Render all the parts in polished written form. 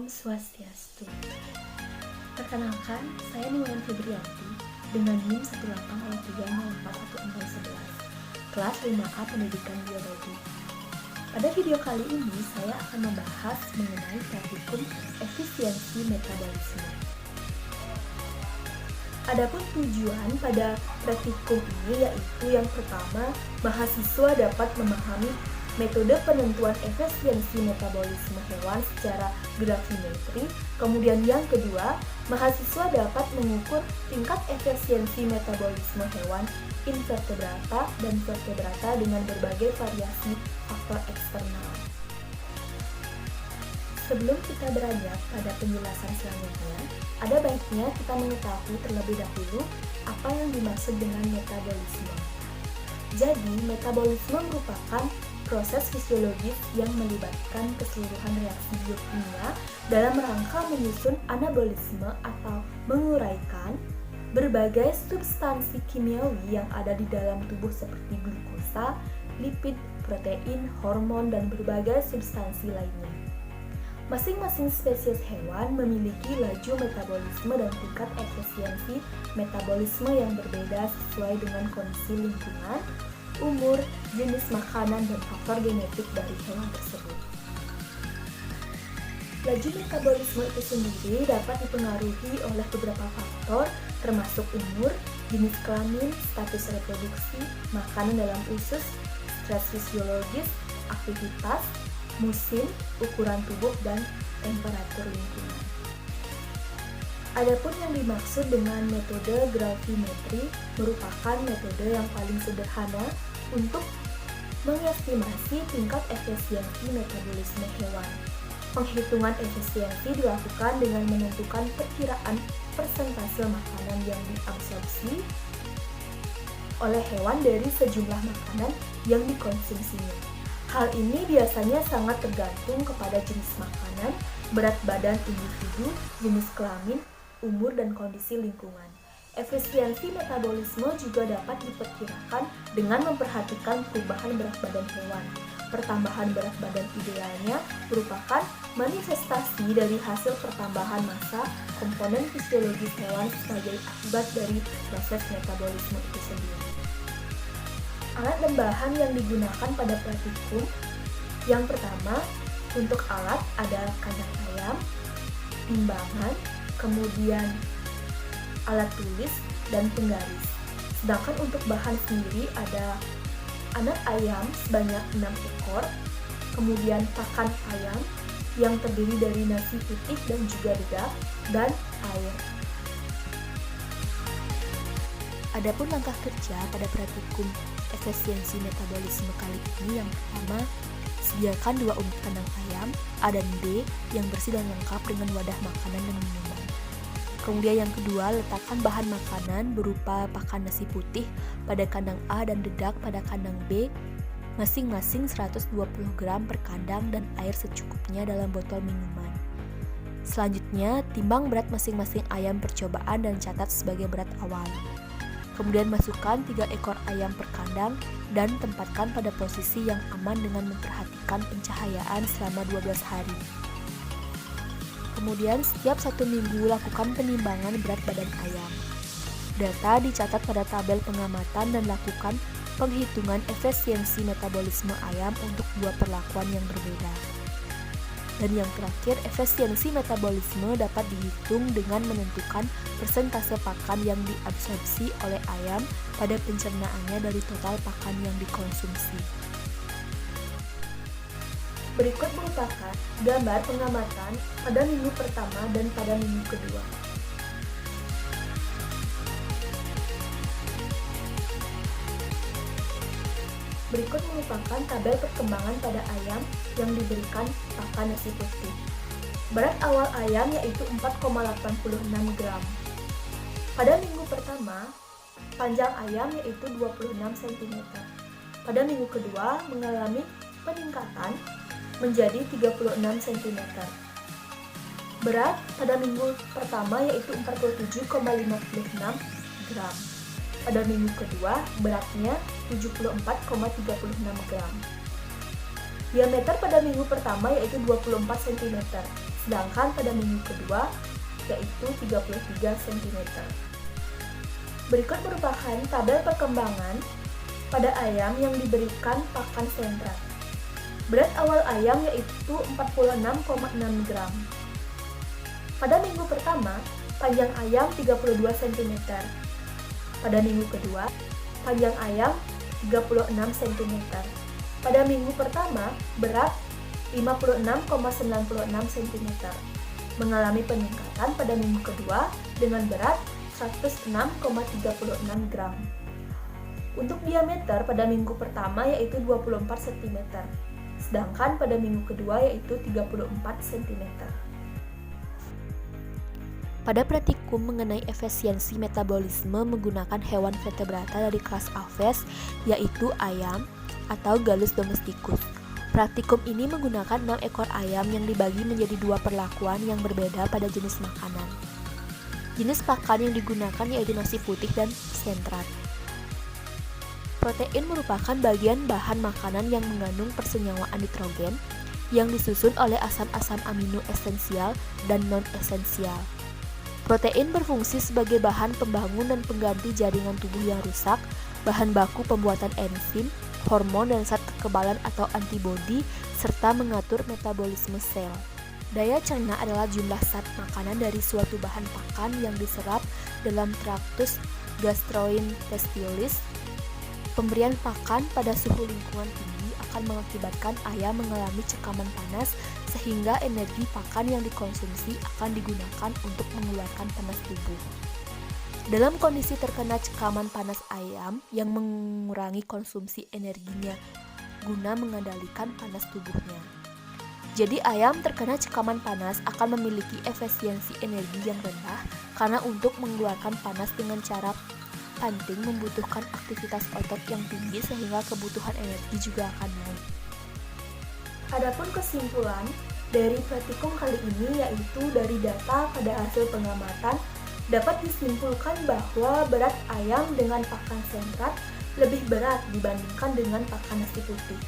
Swastiastu. Perkenalkan, saya Niwayan Febrianti dengan NIM 180304111, kelas 5A Pendidikan Biologi. Pada video kali ini, saya akan membahas mengenai praktikum efisiensi metabolisme. Adapun tujuan pada praktikum ini yaitu yang pertama, mahasiswa dapat memahami metode penentuan efisiensi metabolisme hewan secara grafimetri. Kemudian yang kedua, mahasiswa dapat mengukur tingkat efisiensi metabolisme hewan invertebrata dan vertebrata dengan berbagai variasi faktor eksternal. Sebelum kita beranjak pada penjelasan selanjutnya, ada baiknya kita mengetahui terlebih dahulu apa yang dimaksud dengan metabolisme. Jadi, metabolisme merupakan proses fisiologis yang melibatkan keseluruhan reaksi biokimia dalam rangka menyusun anabolisme atau menguraikan berbagai substansi kimiawi yang ada di dalam tubuh seperti glukosa, lipid, protein, hormon, dan berbagai substansi lainnya. Masing-masing spesies hewan memiliki laju metabolisme dan tingkat efisiensi metabolisme yang berbeda sesuai dengan kondisi lingkungan, umur, jenis makanan, dan faktor genetik dari hewan tersebut. Laju metabolisme itu sendiri dapat dipengaruhi oleh beberapa faktor termasuk umur, jenis kelamin, status reproduksi, makanan dalam usus, stres fisiologis, aktivitas, musim, ukuran tubuh, dan temperatur lingkungan. Adapun yang dimaksud dengan metode grafimetri merupakan metode yang paling sederhana untuk mengestimasi tingkat efisiensi metabolisme hewan. Penghitungan efisiensi dilakukan dengan menentukan perkiraan persentase makanan yang diabsorpsi oleh hewan dari sejumlah makanan yang dikonsumsinya. Hal ini biasanya sangat tergantung kepada jenis makanan, berat badan individu, jenis kelamin, umur, dan kondisi lingkungan. Efisiensi metabolisme juga dapat diperkirakan dengan memperhatikan perubahan berat badan hewan. Pertambahan berat badan idealnya merupakan manifestasi dari hasil pertambahan massa komponen fisiologis hewan sebagai akibat dari proses metabolisme itu sendiri. Alat dan bahan yang digunakan pada praktikum, yang pertama, untuk alat ada kandang ayam, timbangan, kemudian alat tulis, dan penggaris. Sedangkan untuk bahan sendiri ada anak ayam sebanyak 6 ekor, kemudian pakan ayam yang terdiri dari nasi putih dan juga dedak, dan air. Adapun langkah kerja pada praktikum efisiensi metabolisme kali ini, yang pertama, sediakan 2 unit kandang ayam A dan B yang bersih dan lengkap dengan wadah makanan dan minuman. Kemudian yang kedua, letakkan bahan makanan berupa pakan nasi putih pada kandang A dan dedak pada kandang B, masing-masing 120 gram per kandang dan air secukupnya dalam botol minuman. Selanjutnya, timbang berat masing-masing ayam percobaan dan catat sebagai berat awal. Kemudian masukkan 3 ekor ayam per kandang dan tempatkan pada posisi yang aman dengan memperhatikan pencahayaan selama 12 hari. Kemudian setiap 1 minggu lakukan penimbangan berat badan ayam. Data dicatat pada tabel pengamatan dan lakukan penghitungan efisiensi metabolisme ayam untuk 2 perlakuan yang berbeda. Dan yang terakhir, efisiensi metabolisme dapat dihitung dengan menentukan persentase pakan yang diabsorpsi oleh ayam pada pencernaannya dari total pakan yang dikonsumsi. Berikut merupakan gambar pengamatan pada minggu pertama dan pada minggu kedua. Berikut merupakan tabel perkembangan pada ayam yang diberikan pakan nasi putih. Berat awal ayam yaitu 4,86 gram. Pada minggu pertama, panjang ayam yaitu 26 cm. Pada minggu kedua mengalami peningkatan menjadi 36 cm. Berat pada minggu pertama yaitu 47,56 gram. Pada minggu kedua, beratnya 74,36 gram. Diameter pada minggu pertama yaitu 24 cm, sedangkan pada minggu kedua yaitu 33 cm. Berikut merupakan tabel perkembangan pada ayam yang diberikan pakan sentrat. Berat awal ayam yaitu 46,6 gram. Pada minggu pertama, panjang ayam 32 cm. Pada minggu kedua, panjang ayam 36 cm. Pada minggu pertama, berat 56,96 cm. Mengalami peningkatan pada minggu kedua dengan berat 106,36 gram. Untuk diameter pada minggu pertama yaitu 24 cm, sedangkan pada minggu kedua yaitu 34 cm. Pada praktikum mengenai efisiensi metabolisme menggunakan hewan vertebrata dari kelas Aves, yaitu ayam atau Gallus domesticus. Praktikum ini menggunakan 6 ekor ayam yang dibagi menjadi 2 perlakuan yang berbeda pada jenis makanan. Jenis pakan yang digunakan yaitu nasi putih dan sentrat. Protein merupakan bagian bahan makanan yang mengandung persenyawaan nitrogen yang disusun oleh asam-asam amino esensial dan non-esensial. Protein berfungsi sebagai bahan pembangun dan pengganti jaringan tubuh yang rusak, bahan baku pembuatan enzim, hormon dan zat kekebalan atau antibodi, serta mengatur metabolisme sel. Daya cerna adalah jumlah zat makanan dari suatu bahan pakan yang diserap dalam traktus gastrointestinis. Pemberian pakan pada suhu lingkungan tinggi akan mengakibatkan ayam mengalami cekaman panas sehingga energi pakan yang dikonsumsi akan digunakan untuk mengeluarkan panas tubuh. Dalam kondisi terkena cekaman panas ayam yang mengurangi konsumsi energinya guna mengendalikan panas tubuhnya. Jadi ayam terkena cekaman panas akan memiliki efisiensi energi yang rendah karena untuk mengeluarkan panas dengan cara panting membutuhkan aktivitas otot yang tinggi sehingga kebutuhan energi juga akan naik. Adapun kesimpulan dari praktikum kali ini yaitu dari data pada hasil pengamatan dapat disimpulkan bahwa berat ayam dengan pakan sentrat lebih berat dibandingkan dengan pakan nasi putih.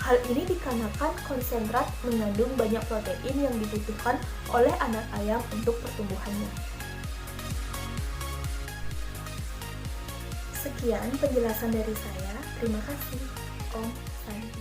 Hal ini dikarenakan konsentrat mengandung banyak protein yang dibutuhkan oleh anak ayam untuk pertumbuhannya. Sekian penjelasan dari saya. Terima kasih. Om Santi.